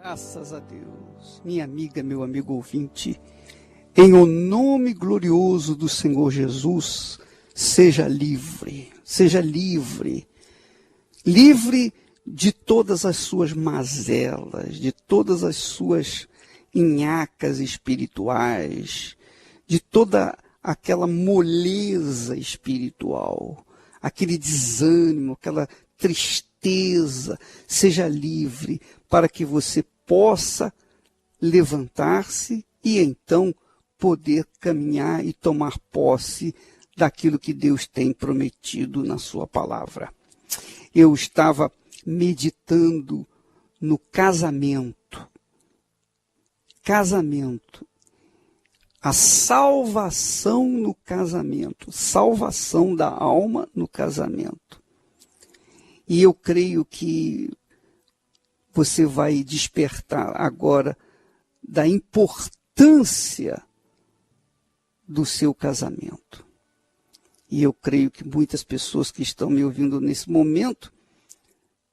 Graças a Deus, minha amiga, meu amigo ouvinte, em o nome glorioso do Senhor Jesus, seja livre, livre de todas as suas mazelas, de todas as suas nhacas espirituais, de toda aquela moleza espiritual, aquele desânimo, aquela tristeza. Seja livre para que você possa levantar-se e então poder caminhar e tomar posse daquilo que Deus tem prometido na sua palavra. Eu estava meditando no casamento, a salvação no casamento, salvação da alma no casamento. E eu creio que você vai despertar agora da importância do seu casamento. E eu creio que muitas pessoas que estão me ouvindo nesse momento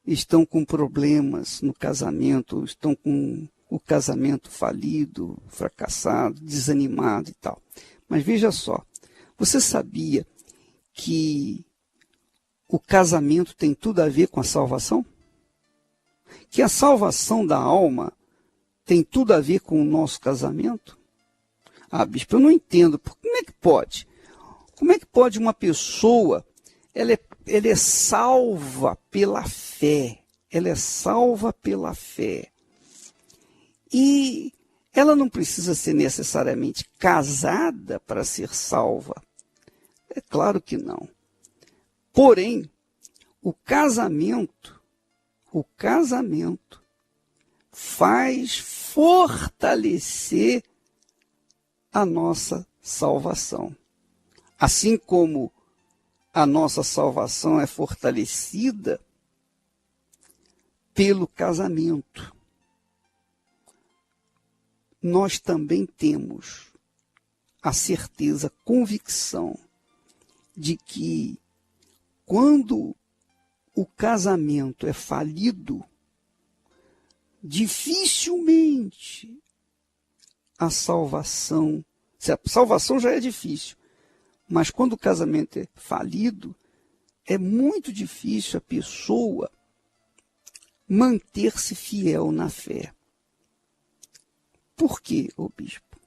estão com problemas no casamento, estão com o casamento falido, fracassado, desanimado e tal. Mas veja só, você sabia que o casamento tem tudo a ver com a salvação? Que a salvação da alma tem tudo a ver com o nosso casamento? Ah, bispo, eu não entendo. Como é que pode? Como é que pode uma pessoa, ela é salva pela fé. Ela é salva pela fé. E ela não precisa ser necessariamente casada para ser salva. É claro que não. Porém, o casamento faz fortalecer a nossa salvação. Assim como a nossa salvação é fortalecida pelo casamento, nós também temos a certeza, a convicção de que quando o casamento é falido, dificilmente a salvação já é difícil, mas quando o casamento é falido, é muito difícil a pessoa manter-se fiel na fé. Por quê, ô bispo?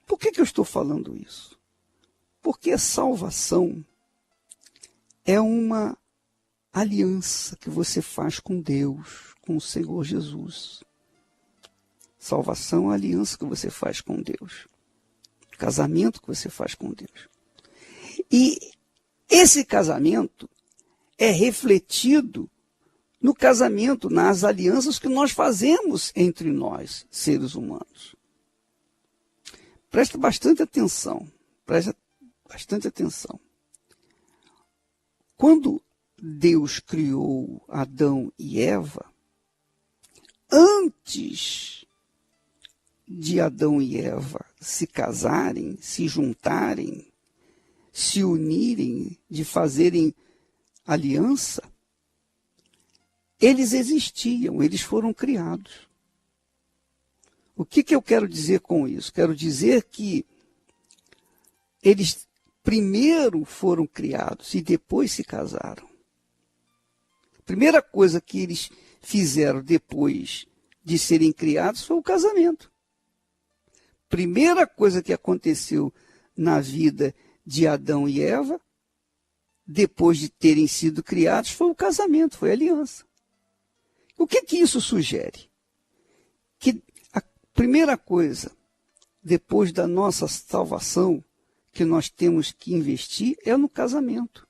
Por que eu estou falando isso? Porque a salvação é uma aliança que você faz com Deus, com o Senhor Jesus. Salvação é a aliança que você faz com Deus. Casamento que você faz com Deus. E esse casamento é refletido no casamento, nas alianças que nós fazemos entre nós, seres humanos. Presta bastante atenção. Quando Deus criou Adão e Eva, antes de Adão e Eva se casarem, se juntarem, se unirem, de fazerem aliança, eles existiam, eles foram criados. O que eu quero dizer com isso? Quero dizer que eles primeiro foram criados e depois se casaram. A primeira coisa que eles fizeram depois de serem criados foi o casamento. Primeira coisa que aconteceu na vida de Adão e Eva, depois de terem sido criados, foi o casamento, foi a aliança. O que isso sugere? Que a primeira coisa, depois da nossa salvação, que nós temos que investir é no casamento.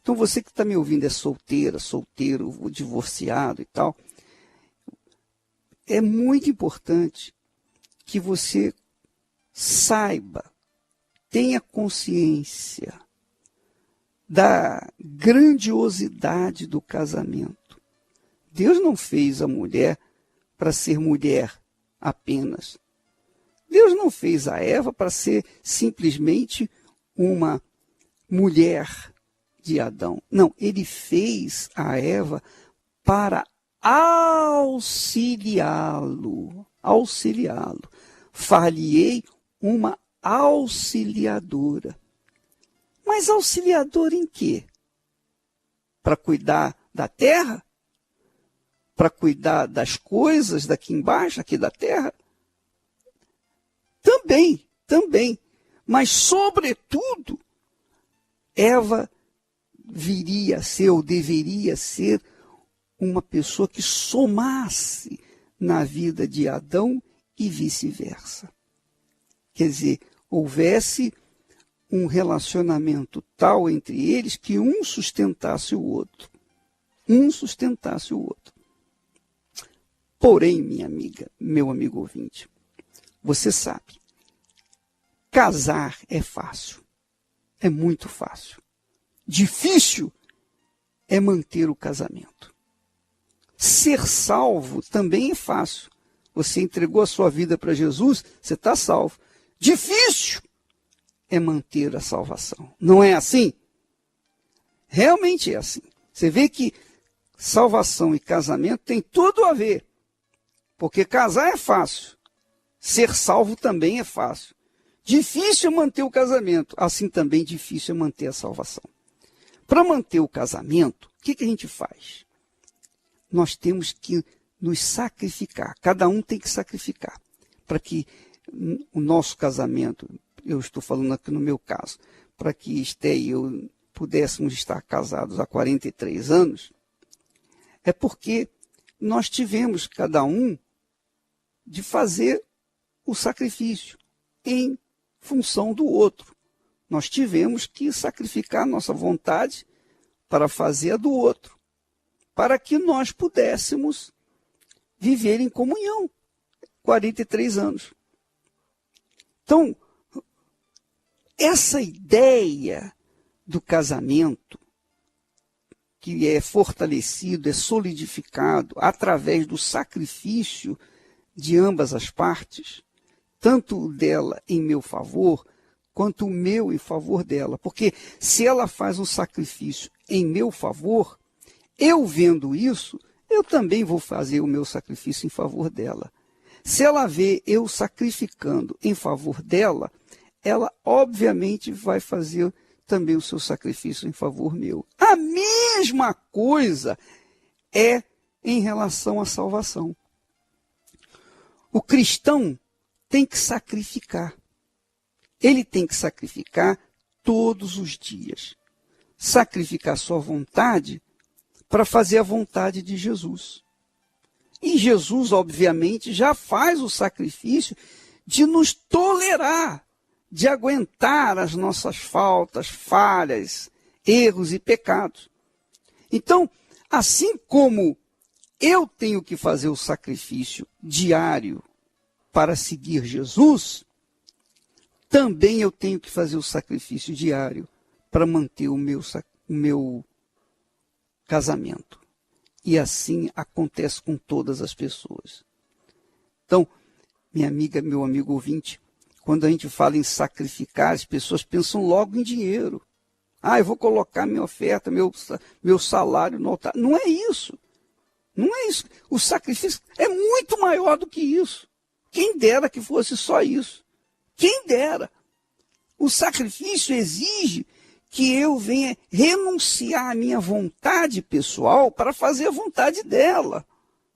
Então você que está me ouvindo é solteira, solteiro, divorciado e tal, é muito importante que você saiba, tenha consciência da grandiosidade do casamento. Deus não fez a mulher para ser mulher apenas. Deus não fez a Eva para ser simplesmente uma mulher de Adão. Não, ele fez a Eva para auxiliá-lo. Auxiliá-lo. Far-lhe-ei uma auxiliadora. Mas auxiliadora em quê? Para cuidar da terra? Para cuidar das coisas daqui embaixo, aqui da terra? Também. Mas, sobretudo, Eva viria a ser, ou deveria ser, uma pessoa que somasse na vida de Adão e vice-versa. Quer dizer, houvesse um relacionamento tal entre eles que um sustentasse o outro. Um sustentasse o outro. Porém, minha amiga, meu amigo ouvinte, você sabe, casar é fácil. É muito fácil. Difícil é manter o casamento. Ser salvo também é fácil. Você entregou a sua vida para Jesus, você está salvo. Difícil é manter a salvação. Não é assim? Realmente é assim. Você vê que salvação e casamento tem tudo a ver. Porque casar é fácil. Ser salvo também é fácil. Difícil é manter o casamento. Assim também difícil é manter a salvação. Para manter o casamento, o que a gente faz? Nós temos que nos sacrificar. Cada um tem que sacrificar. Para que o nosso casamento, eu estou falando aqui no meu caso, para que Esté e eu pudéssemos estar casados há 43 anos, é porque nós tivemos, cada um, de fazer o sacrifício em função do outro. Nós tivemos que sacrificar nossa vontade para fazer a do outro, para que nós pudéssemos viver em comunhão. 43 anos. Então, essa ideia do casamento, que é fortalecido, é solidificado através do sacrifício de ambas as partes, tanto o dela em meu favor, quanto o meu em favor dela. Porque se ela faz um sacrifício em meu favor, eu vendo isso, eu também vou fazer o meu sacrifício em favor dela. Se ela vê eu sacrificando em favor dela, ela obviamente vai fazer também o seu sacrifício em favor meu. A mesma coisa é em relação à salvação. O cristão tem que sacrificar. Ele tem que sacrificar todos os dias. Sacrificar sua vontade para fazer a vontade de Jesus. E Jesus, obviamente, já faz o sacrifício de nos tolerar, de aguentar as nossas faltas, falhas, erros e pecados. Então, assim como eu tenho que fazer o sacrifício diário para seguir Jesus, também eu tenho que fazer o sacrifício diário para manter o meu casamento. E assim acontece com todas as pessoas. Então, minha amiga, meu amigo ouvinte, quando a gente fala em sacrificar, as pessoas pensam logo em dinheiro. Ah, eu vou colocar minha oferta, meu salário no altar. Não é isso. Não é isso. O sacrifício é muito maior do que isso. Quem dera que fosse só isso. Quem dera. O sacrifício exige que eu venha renunciar à minha vontade pessoal para fazer a vontade dela,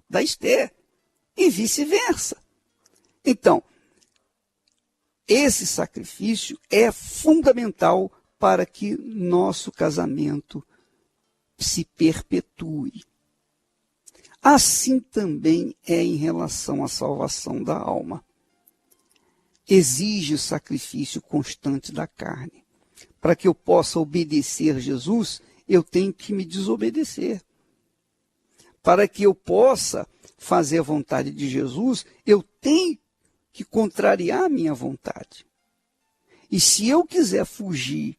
da Esté, e vice-versa. Então, esse sacrifício é fundamental para que nosso casamento se perpetue. Assim também é em relação à salvação da alma. Exige o sacrifício constante da carne. Para que eu possa obedecer Jesus, eu tenho que me desobedecer. Para que eu possa fazer a vontade de Jesus, eu tenho que contrariar a minha vontade. E se eu quiser fugir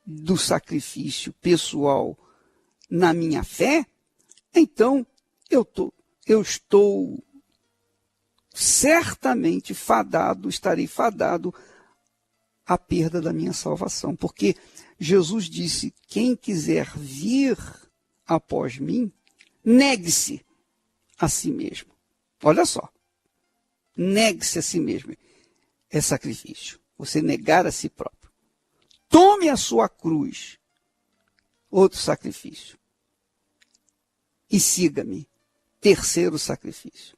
do sacrifício pessoal na minha fé, então eu estou certamente estarei fadado à perda da minha salvação. Porque Jesus disse, quem quiser vir após mim, Negue-se a si mesmo. Olha só. Negue-se a si mesmo. É sacrifício. Você negar a si próprio. Tome a sua cruz. Outro sacrifício. E siga-me. Terceiro sacrifício.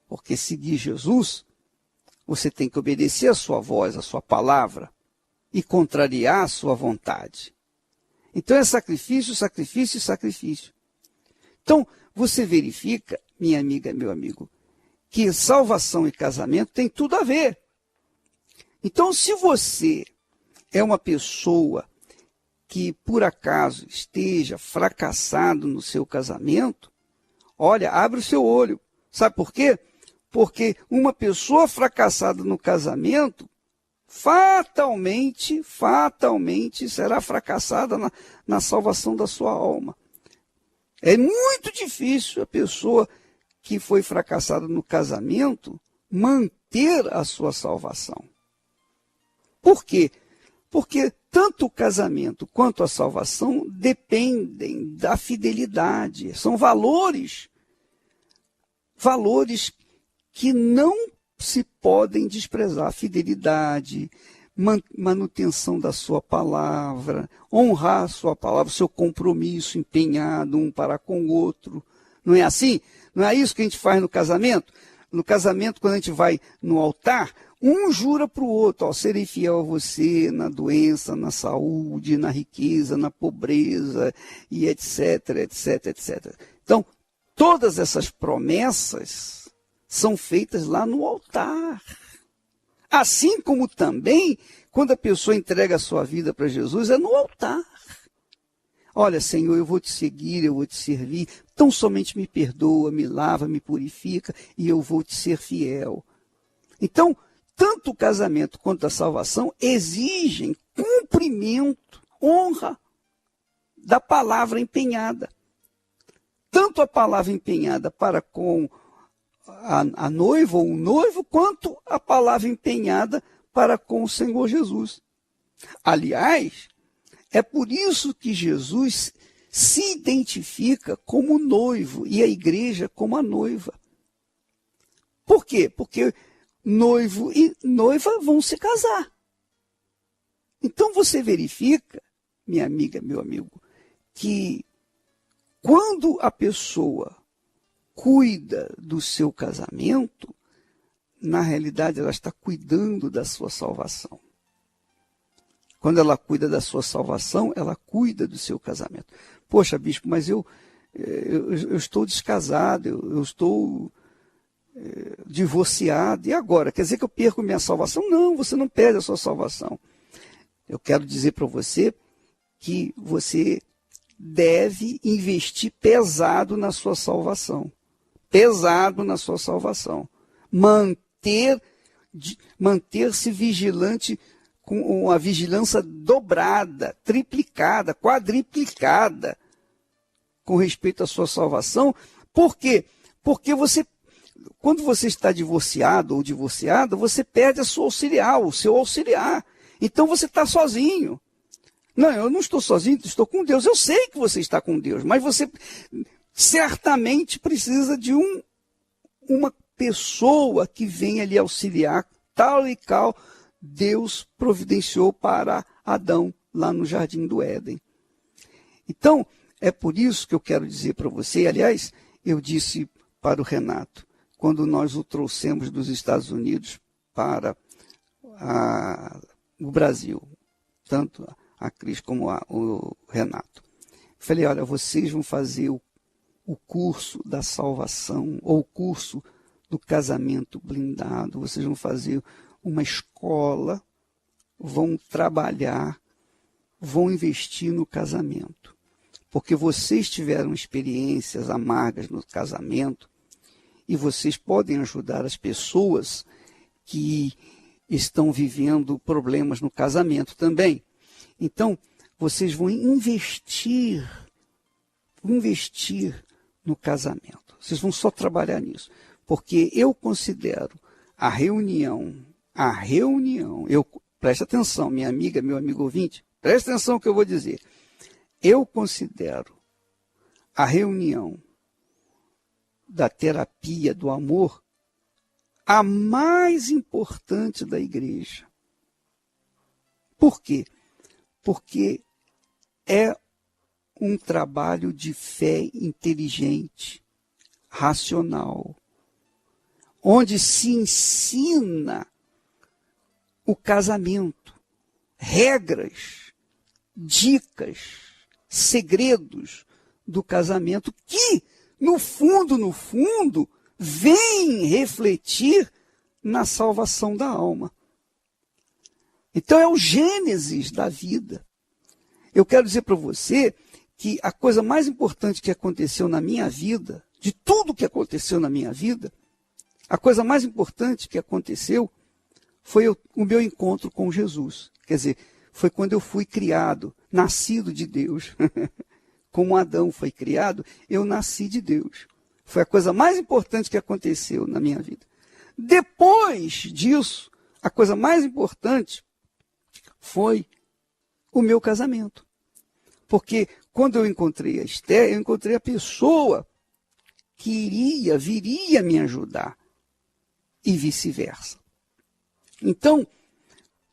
Porque seguir Jesus, você tem que obedecer a sua voz, a sua palavra, e contrariar a sua vontade. Então é sacrifício, sacrifício e sacrifício. Então, você verifica, minha amiga, meu amigo, que salvação e casamento tem tudo a ver. Então, se você é uma pessoa que, por acaso, esteja fracassado no seu casamento, olha, abre o seu olho. Sabe por quê? Porque uma pessoa fracassada no casamento, fatalmente será fracassada na salvação da sua alma. É muito difícil a pessoa que foi fracassada no casamento manter a sua salvação. Por quê? Porque tanto o casamento quanto a salvação dependem da fidelidade. São valores que não se podem desprezar. Fidelidade, manutenção da sua palavra, honrar a sua palavra, seu compromisso empenhado um para com o outro. Não é assim? Não é isso que a gente faz no casamento? No casamento, quando a gente vai no altar, um jura para o outro, ó, serei fiel a você na doença, na saúde, na riqueza, na pobreza, e etc, etc, etc. Então, todas essas promessas são feitas lá no altar. Assim como também, quando a pessoa entrega a sua vida para Jesus, é no altar. Olha, Senhor, eu vou te seguir, eu vou te servir, tão somente me perdoa, me lava, me purifica, e eu vou te ser fiel. Então, tanto o casamento quanto a salvação exigem cumprimento, honra da palavra empenhada. Tanto a palavra empenhada para com a noiva ou o noivo, quanto a palavra empenhada para com o Senhor Jesus. Aliás, é por isso que Jesus se identifica como noivo e a igreja como a noiva. Por quê? Porque noivo e noiva vão se casar. Então você verifica, minha amiga, meu amigo, que quando a pessoa cuida do seu casamento, na realidade ela está cuidando da sua salvação. Quando ela cuida da sua salvação, ela cuida do seu casamento. Poxa, bispo, mas eu estou descasado, eu estou divorciado, e agora? Quer dizer que eu perco minha salvação? Não, você não perde a sua salvação. Eu quero dizer para você que você deve investir pesado na sua salvação. Pesado na sua salvação. Manter-se vigilante com uma vigilância dobrada, triplicada, quadriplicada com respeito à sua salvação. Por quê? Porque quando você está divorciado ou divorciada, você perde a sua auxiliar, o seu auxiliar. Então você está sozinho. Não, eu não estou sozinho, estou com Deus. Eu sei que você está com Deus, mas você certamente precisa de uma pessoa que venha lhe auxiliar, tal e qual Deus providenciou para Adão lá no Jardim do Éden. Então, é por isso que eu quero dizer para você, aliás, eu disse para o Renato, quando nós o trouxemos dos Estados Unidos para o Brasil, tanto a Cris como o Renato. Falei, olha, vocês vão fazer o curso da salvação, ou o curso do casamento blindado, vocês vão fazer uma escola, vão trabalhar, vão investir no casamento. Porque vocês tiveram experiências amargas no casamento e vocês podem ajudar as pessoas que estão vivendo problemas no casamento também. Então, vocês vão investir no casamento. Vocês vão só trabalhar nisso. Porque eu considero a reunião, preste atenção, minha amiga, meu amigo ouvinte, preste atenção no que eu vou dizer. Eu considero a reunião da terapia do amor, a mais importante da igreja. Por quê? Porque é um trabalho de fé inteligente, racional, onde se ensina o casamento, regras, dicas, segredos do casamento que, no fundo, vem refletir na salvação da alma. Então é o gênesis da vida. Eu quero dizer para você que a coisa mais importante que aconteceu na minha vida, de tudo que aconteceu na minha vida, a coisa mais importante que aconteceu foi o meu encontro com Jesus. Quer dizer, foi quando eu fui criado, nascido de Deus. Como Adão foi criado, eu nasci de Deus. Foi a coisa mais importante que aconteceu na minha vida. Depois disso, a coisa mais importante foi o meu casamento. Porque quando eu encontrei a Esther, eu encontrei a pessoa que viria me ajudar. E vice-versa. Então,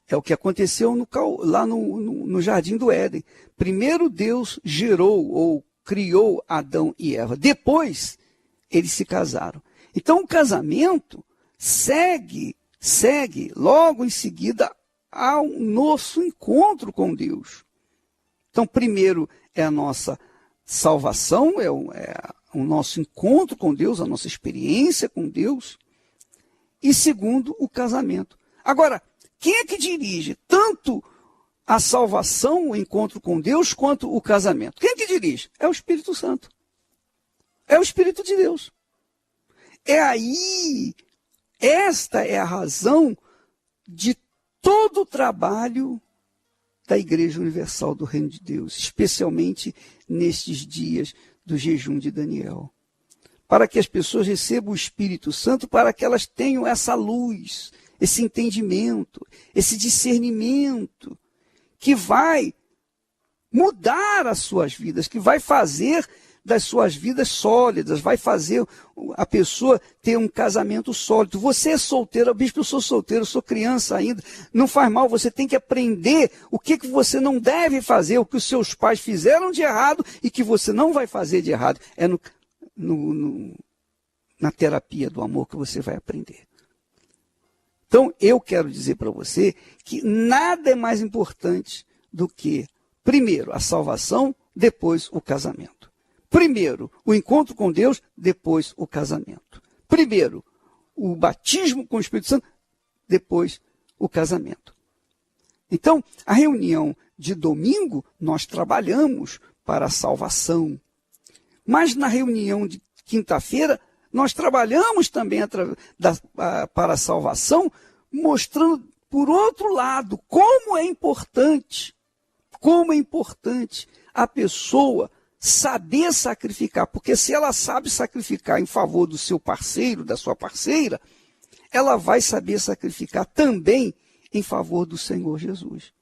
é o que aconteceu lá no Jardim do Éden. Primeiro Deus gerou ou criou Adão e Eva. Depois, eles se casaram. Então, o casamento segue logo em seguida ao nosso encontro com Deus. Então, primeiro é a nossa salvação, é o nosso encontro com Deus, a nossa experiência com Deus. E segundo, o casamento. Agora, quem é que dirige tanto a salvação, o encontro com Deus, quanto o casamento? Quem é que dirige? É o Espírito Santo. É o Espírito de Deus. Esta é a razão de todo o trabalho da Igreja Universal do Reino de Deus, especialmente nestes dias do jejum de Daniel. Para que as pessoas recebam o Espírito Santo, para que elas tenham essa luz, esse entendimento, esse discernimento, que vai mudar as suas vidas, que vai fazer das suas vidas sólidas, vai fazer a pessoa ter um casamento sólido. Você é solteiro, bispo, eu sou solteiro, eu sou criança ainda, não faz mal, você tem que aprender o que você não deve fazer, o que os seus pais fizeram de errado e que você não vai fazer de errado. É na terapia do amor que você vai aprender. Então, eu quero dizer para você que nada é mais importante do que, primeiro, a salvação, depois o casamento. Primeiro, o encontro com Deus, depois o casamento. Primeiro, o batismo com o Espírito Santo, depois o casamento. Então, a reunião de domingo, nós trabalhamos para a salvação. Mas na reunião de quinta-feira, nós trabalhamos também para a salvação, mostrando, por outro lado, como é importante a pessoa saber sacrificar. Porque se ela sabe sacrificar em favor do seu parceiro, da sua parceira, ela vai saber sacrificar também em favor do Senhor Jesus.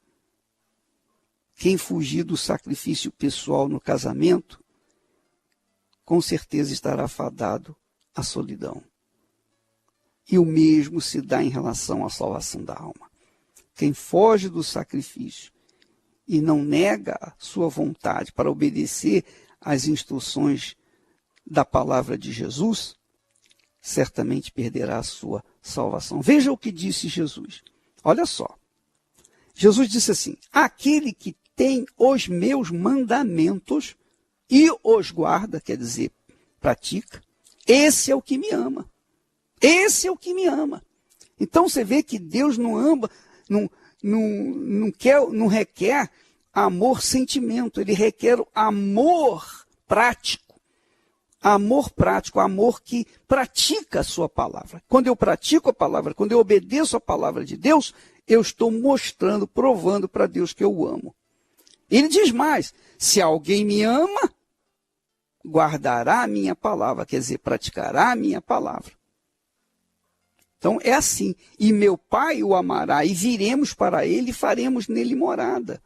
Quem fugir do sacrifício pessoal no casamento, com certeza estará fadado à solidão. E o mesmo se dá em relação à salvação da alma. Quem foge do sacrifício e não nega a sua vontade para obedecer às instruções da palavra de Jesus, certamente perderá a sua salvação. Veja o que disse Jesus. Olha só. Jesus disse assim: aquele que tem os meus mandamentos e os guarda, quer dizer, pratica, esse é o que me ama. Esse é o que me ama. Então você vê que Deus não ama, não requer amor sentimento, ele requer amor prático. Amor prático, amor que pratica a sua palavra. Quando eu pratico a palavra, quando eu obedeço a palavra de Deus, eu estou mostrando, provando para Deus que eu o amo. Ele diz mais: se alguém me ama, guardará a minha palavra, quer dizer, praticará a minha palavra. Então é assim: e meu Pai o amará, e viremos para ele e faremos nele morada.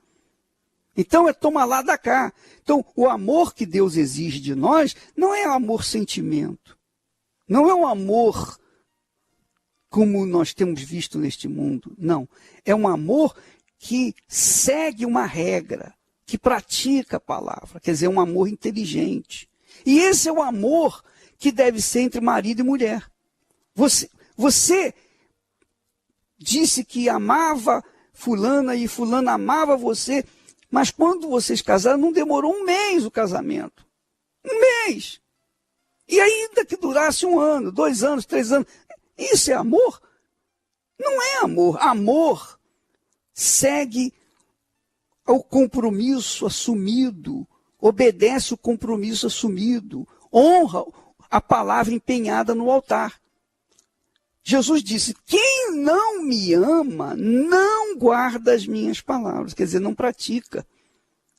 Então é toma lá da cá. Então o amor que Deus exige de nós não é amor sentimento, Não é um amor como nós temos visto neste mundo. Não. É um amor que segue uma regra, que pratica a palavra. Quer dizer, um amor inteligente. E esse é o amor que deve ser entre marido e mulher. Você disse que amava fulana e fulana amava você, mas quando vocês casaram, não demorou um mês o casamento. Um mês. E ainda que durasse 1 ano, 2 anos, 3 anos. Isso é amor? Não é amor. Amor segue ao compromisso assumido, obedece o compromisso assumido, honra a palavra empenhada no altar. Jesus disse, quem não me ama, não guarda as minhas palavras. Quer dizer, não pratica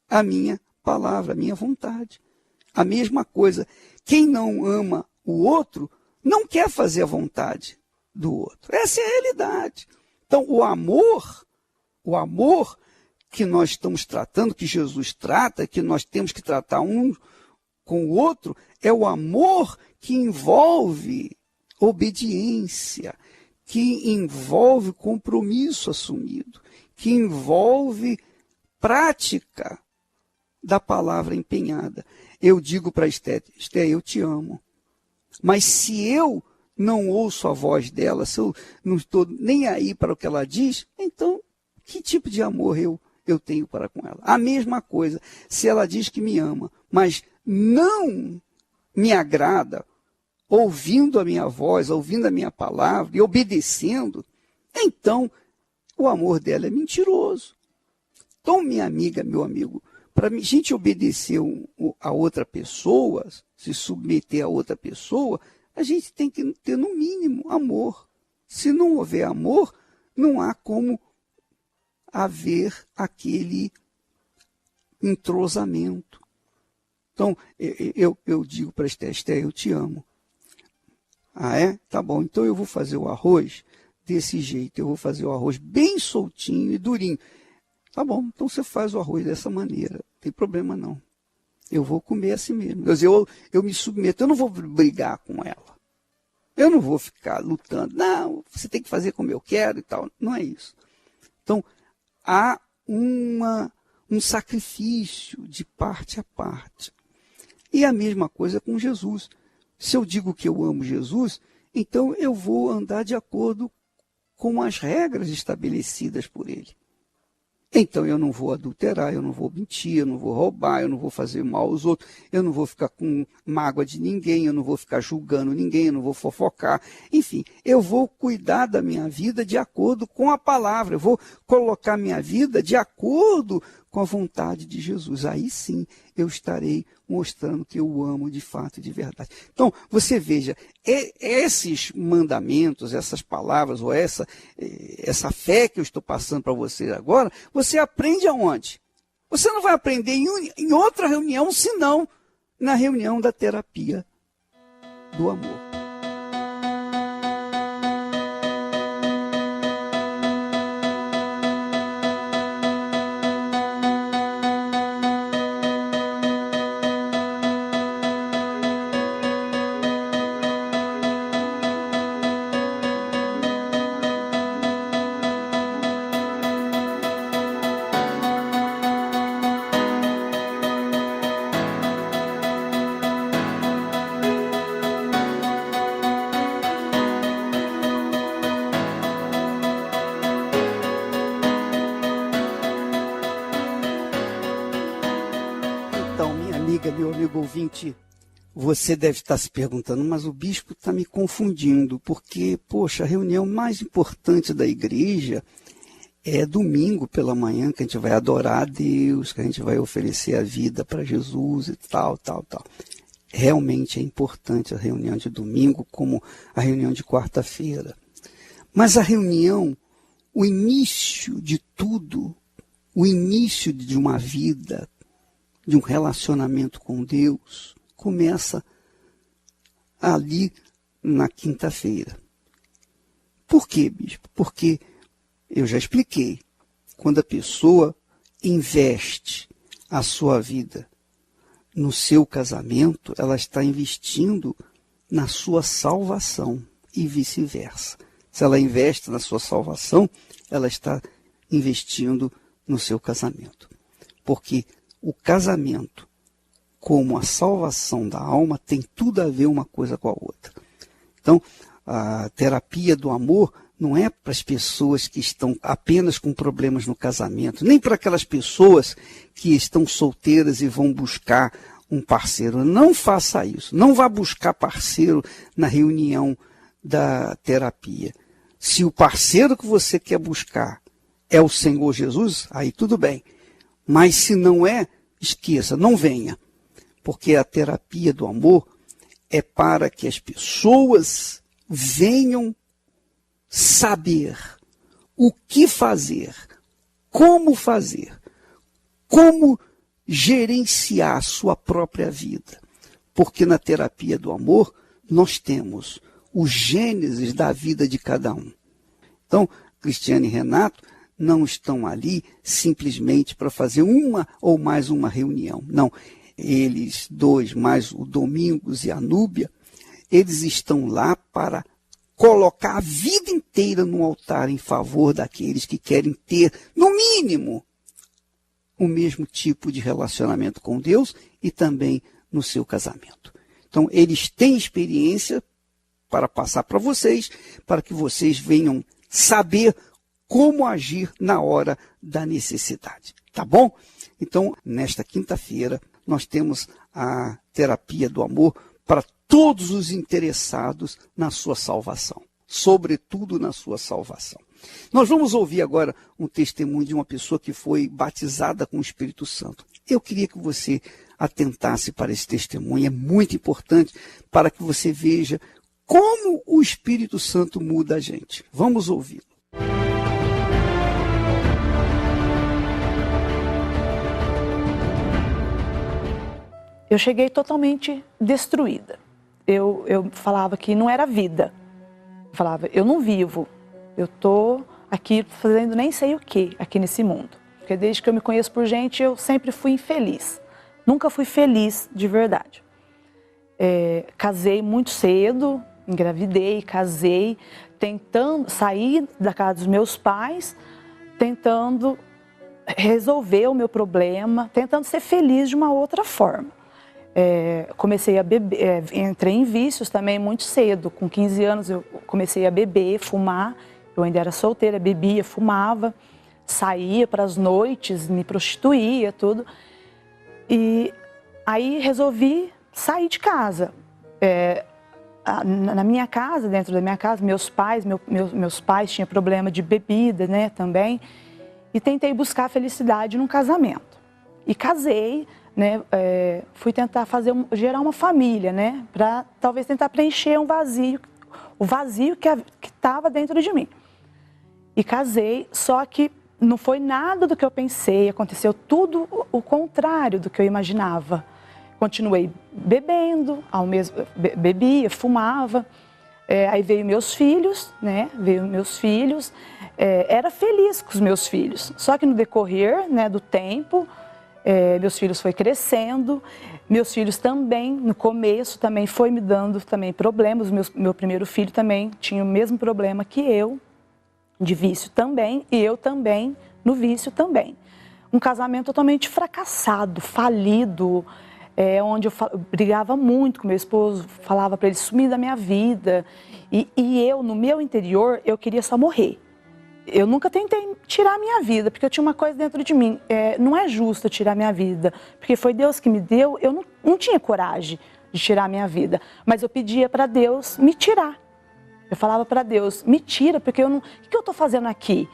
a minha palavra, a minha vontade. A mesma coisa, quem não ama o outro, não quer fazer a vontade do outro. Essa é a realidade. Então, o amor que nós estamos tratando, que Jesus trata, que nós temos que tratar um com o outro, é o amor que envolve obediência, que envolve compromisso assumido, que envolve prática da palavra empenhada. Eu digo para Esté, eu te amo. Mas se eu não ouço a voz dela, se eu não estou nem aí para o que ela diz, então que tipo de amor eu tenho para com ela? A mesma coisa, se ela diz que me ama, mas não me agrada, ouvindo a minha voz, ouvindo a minha palavra e obedecendo, então o amor dela é mentiroso. Então, minha amiga, meu amigo, para a gente obedecer a outra pessoa, se submeter a outra pessoa, a gente tem que ter, no mínimo, amor. Se não houver amor, não há como haver aquele entrosamento. Então, eu digo para Esté, eu te amo. Ah, é? Tá bom, então eu vou fazer o arroz desse jeito, eu vou fazer o arroz bem soltinho e durinho. Tá bom, então você faz o arroz dessa maneira, não tem problema não. Eu vou comer assim mesmo. Quer dizer, eu me submeto, eu não vou brigar com ela. Eu não vou ficar lutando. Não, você tem que fazer como eu quero e tal. Não é isso. Então, há um sacrifício de parte a parte. E a mesma coisa com Jesus. Se eu digo que eu amo Jesus, então eu vou andar de acordo com as regras estabelecidas por ele. Então eu não vou adulterar, eu não vou mentir, eu não vou roubar, eu não vou fazer mal aos outros, eu não vou ficar com mágoa de ninguém, eu não vou ficar julgando ninguém, eu não vou fofocar. Enfim, eu vou cuidar da minha vida de acordo com a palavra, eu vou colocar minha vida de acordo com a vontade de Jesus. Aí sim eu estarei mostrando que eu o amo de fato e de verdade. Então, você veja, esses mandamentos, essas palavras, ou essa fé que eu estou passando para você agora, você aprende aonde? Você não vai aprender em outra reunião, senão na reunião da terapia do amor. Meu amigo ouvinte, você deve estar se perguntando, mas o bispo está me confundindo, porque, poxa, a reunião mais importante da igreja é domingo pela manhã, que a gente vai adorar a Deus, que a gente vai oferecer a vida para Jesus e tal. Realmente é importante a reunião de domingo, como a reunião de quarta-feira. Mas a reunião, o início de tudo, o início de uma vida, de um relacionamento com Deus, começa ali na quinta-feira. Por quê, bispo? Porque eu já expliquei, quando a pessoa investe a sua vida no seu casamento, ela está investindo na sua salvação e vice-versa. Se ela investe na sua salvação, ela está investindo no seu casamento. Porque o casamento, como a salvação da alma, tem tudo a ver uma coisa com a outra. Então, a terapia do amor não é para as pessoas que estão apenas com problemas no casamento, nem para aquelas pessoas que estão solteiras e vão buscar um parceiro. Não faça isso. Não vá buscar parceiro na reunião da terapia. Se o parceiro que você quer buscar é o Senhor Jesus, aí tudo bem. Mas se não é, esqueça, não venha. Porque a terapia do amor é para que as pessoas venham saber o que fazer, como gerenciar a sua própria vida. Porque na terapia do amor nós temos o gênesis da vida de cada um. Então, Cristiane e Renato não estão ali simplesmente para fazer uma ou mais uma reunião. Não, eles dois, mais o Domingos e a Núbia, eles estão lá para colocar a vida inteira no altar em favor daqueles que querem ter, no mínimo, o mesmo tipo de relacionamento com Deus e também no seu casamento. Então, eles têm experiência para passar para vocês, para que vocês venham saber como agir na hora da necessidade. Tá bom? Então, nesta quinta-feira, nós temos a terapia do amor para todos os interessados na sua salvação, sobretudo na sua salvação. Nós vamos ouvir agora um testemunho de uma pessoa que foi batizada com o Espírito Santo. Eu queria que você atentasse para esse testemunho, é muito importante para que você veja como o Espírito Santo muda a gente. Vamos ouvi-lo. Eu cheguei totalmente destruída. Eu falava que não era vida. Eu falava, eu não vivo. Eu estou aqui fazendo nem sei o que aqui nesse mundo. Porque desde que eu me conheço por gente, eu sempre fui infeliz. Nunca fui feliz de verdade. Casei muito cedo, engravidei, casei, tentando sair da casa dos meus pais, tentando resolver o meu problema, tentando ser feliz de uma outra forma. Comecei a beber, entrei em vícios também muito cedo. Com 15 anos eu comecei a beber, fumar. Eu ainda era solteira, bebia, fumava, saía para as noites, me prostituía, tudo. E aí resolvi sair de casa. Na minha casa, dentro da minha casa, meus pais tinham problema de bebida, né, também. E tentei buscar felicidade num casamento. E casei, né, fui tentar gerar uma família, né, para talvez tentar preencher o vazio que estava dentro de mim. E casei, só que não foi nada do que eu pensei, aconteceu tudo o contrário do que eu imaginava. Continuei bebendo, bebia, fumava, aí veio meus filhos, né, era feliz com os meus filhos, só que no decorrer, né, do tempo, meus filhos foi crescendo, meus filhos também, no começo também foi me dando também problemas, meu primeiro filho também tinha o mesmo problema que eu, de vício também, e eu também, no vício também. Um casamento totalmente fracassado, falido, onde eu brigava muito com meu esposo, falava para ele sumir da minha vida, e eu, no meu interior, eu queria só morrer. Eu nunca tentei tirar a minha vida, porque eu tinha uma coisa dentro de mim, não é justo tirar a minha vida, porque foi Deus que me deu, eu não tinha coragem de tirar a minha vida, mas eu pedia para Deus me tirar. Eu falava para Deus, me tira, porque o que eu estou fazendo aqui?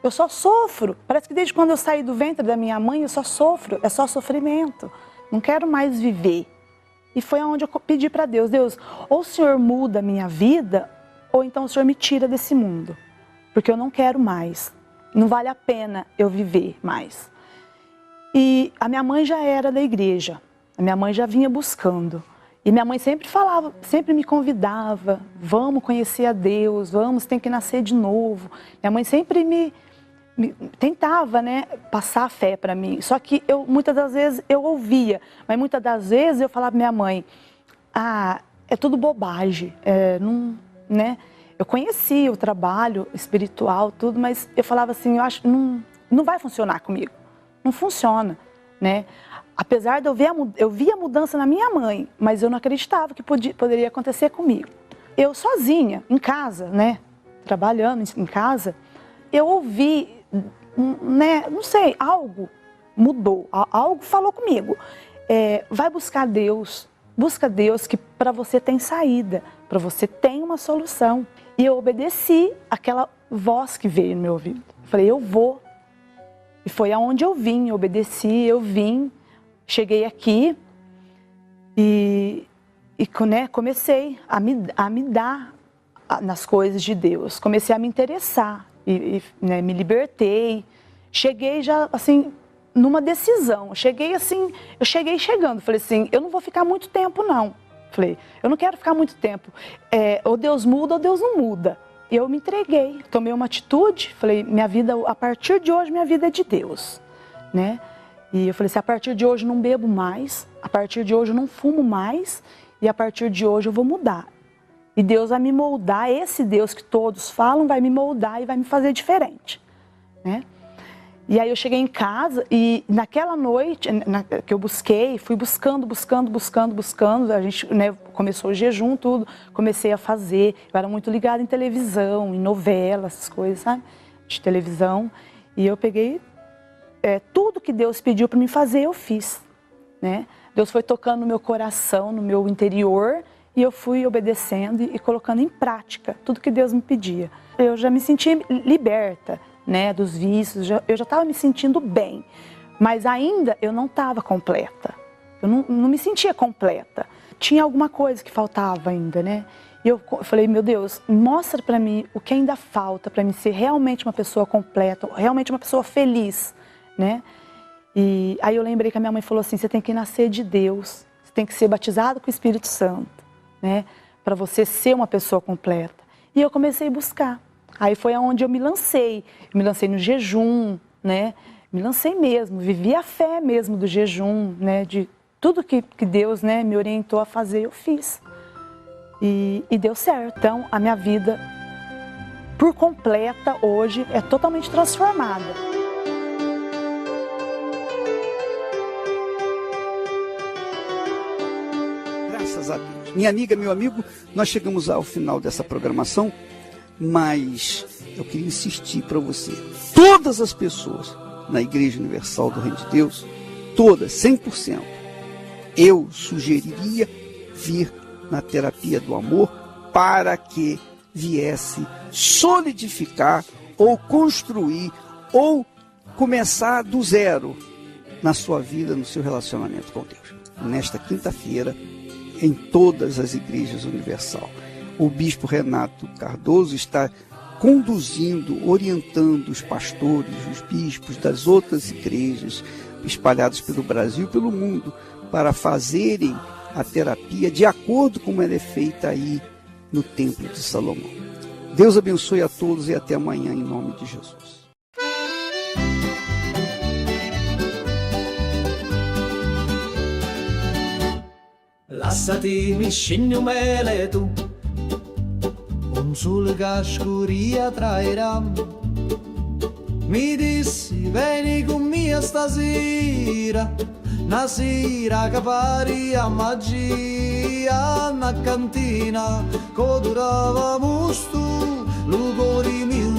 Eu só sofro, parece que desde quando eu saí do ventre da minha mãe, eu só sofro, é só sofrimento, não quero mais viver. E foi onde eu pedi para Deus, Deus, ou o Senhor muda a minha vida, ou então o Senhor me tira desse mundo. Porque eu não quero mais, não vale a pena eu viver mais. E a minha mãe já era da igreja, a minha mãe já vinha buscando. E minha mãe sempre falava, sempre me convidava, vamos conhecer a Deus, tem que nascer de novo. Minha mãe sempre me tentava, né, passar a fé para mim. Só que muitas das vezes eu ouvia, mas muitas das vezes eu falava para minha mãe, é tudo bobagem, não, né? Eu conhecia o trabalho espiritual, tudo, mas eu falava assim, eu acho que não vai funcionar comigo, não funciona, né? Apesar de eu via a mudança na minha mãe, mas eu não acreditava que poderia acontecer comigo. Eu sozinha, em casa, né? Trabalhando em casa, eu ouvi, né? Não sei, algo mudou, algo falou comigo. Vai buscar Deus, busca Deus que para você tem saída, para você tem uma solução. E eu obedeci aquela voz que veio no meu ouvido. Eu falei, eu vou. E foi aonde eu vim, eu obedeci, eu vim, cheguei aqui e né, comecei a me dar nas coisas de Deus. Comecei a me interessar né, me libertei. Cheguei já assim numa decisão. Eu cheguei chegando. Falei assim, eu não vou ficar muito tempo não. Falei, eu não quero ficar muito tempo. Ou Deus muda ou Deus não muda. E eu me entreguei, tomei uma atitude. Falei, minha vida, a partir de hoje, minha vida é de Deus, né? E eu falei assim, a partir de hoje eu não bebo mais, a partir de hoje eu não fumo mais, e a partir de hoje eu vou mudar. E Deus vai me moldar, esse Deus que todos falam vai me moldar e vai me fazer diferente, né? E aí eu cheguei em casa e naquela noite que eu busquei, fui buscando, a gente, né, começou o jejum, tudo, comecei a fazer, eu era muito ligada em televisão, em novela, essas coisas, sabe, de televisão, e eu peguei tudo que Deus pediu para mim fazer, eu fiz, né, Deus foi tocando no meu coração, no meu interior, e eu fui obedecendo e colocando em prática tudo que Deus me pedia. Eu já me senti liberta, né, dos vícios, eu já estava me sentindo bem, mas ainda eu não estava completa, eu não me sentia completa, tinha alguma coisa que faltava ainda, né, e eu falei, meu Deus, mostra para mim o que ainda falta para mim ser realmente uma pessoa completa, realmente uma pessoa feliz, né, e aí eu lembrei que a minha mãe falou assim, você tem que nascer de Deus, você tem que ser batizado com o Espírito Santo, né, para você ser uma pessoa completa, e eu comecei a buscar. Aí foi aonde eu me lancei no jejum, né? Me lancei mesmo, vivi a fé mesmo do jejum, né? De tudo que Deus, né, me orientou a fazer, eu fiz. E deu certo. Então, a minha vida, por completa, hoje, é totalmente transformada. Graças a Deus. Minha amiga, meu amigo, nós chegamos ao final dessa programação. Mas eu queria insistir para você, todas as pessoas na Igreja Universal do Reino de Deus, todas, 100%, eu sugeriria vir na terapia do amor para que viesse solidificar ou construir ou começar do zero na sua vida, no seu relacionamento com Deus. Nesta quinta-feira, em todas as igrejas universal. O bispo Renato Cardoso está conduzindo, orientando os pastores, os bispos das outras igrejas espalhadas pelo Brasil e pelo mundo para fazerem a terapia de acordo com ela é feita aí no Templo de Salomão. Deus abençoe a todos e até amanhã em nome de Jesus. Lasciatemi scegli un mele tu, un sole che scuria traerà. Mi dissi vieni con me stasera, una sera che pari a magia, una cantina che durava musto, l'ugori mio,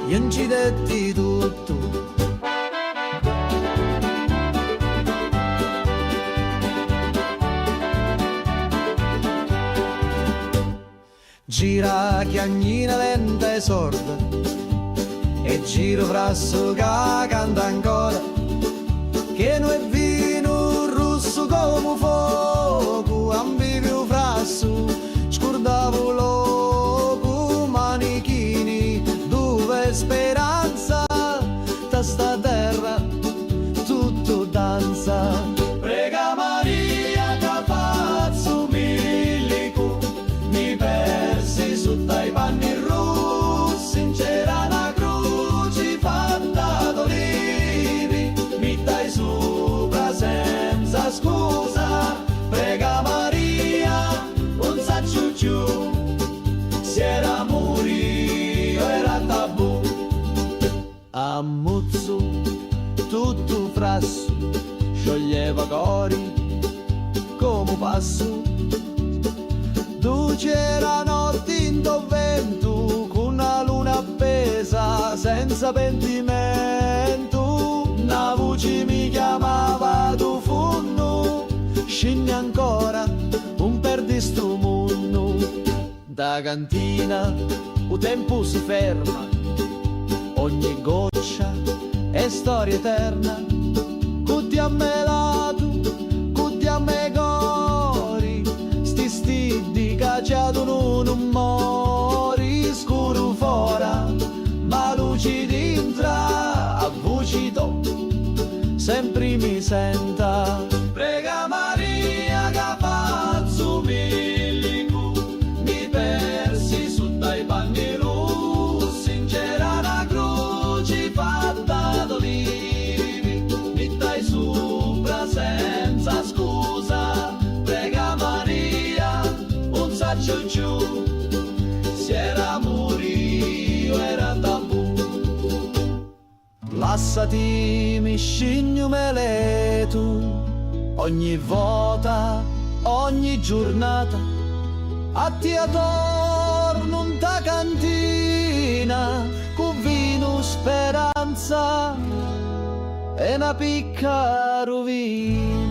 gli incidetti tutto. Gira chiagnina lenta e sorda e giro frasso che canta ancora, che non è vino rosso come fuoco, ambivio frasso scordavo loco, manichini dove speranza da sta terra tutto danza. Prega Maria che faccio milico, mi persi sotto i panni rossi, c'era una croce fatta d'olivi, mi dai sopra leva cori come passo. Tu c'era notte in do vento, con una luna appesa senza pentimento. Una voce mi chiamava tu funno, scendi ancora un perdi sto mondo. Da cantina il tempo si ferma, ogni goccia è storia eterna. Cutti a me lato, cutti a me cori, sti cacciato non mori. Scuro fora, ma luci dintra, a voci to, sempre mi senta. Prega Maria che faccio milico, mi persi su dai panni rossi, c'era la croce fatta d'olivi, mi dai sopra senza scusa. Prega Maria, un saccio giù, se era morio era tabù. Lassati mi scigno meletu, ogni volta, ogni giornata, a ti torno in ta cantina, con vino speranza e una picca rovina.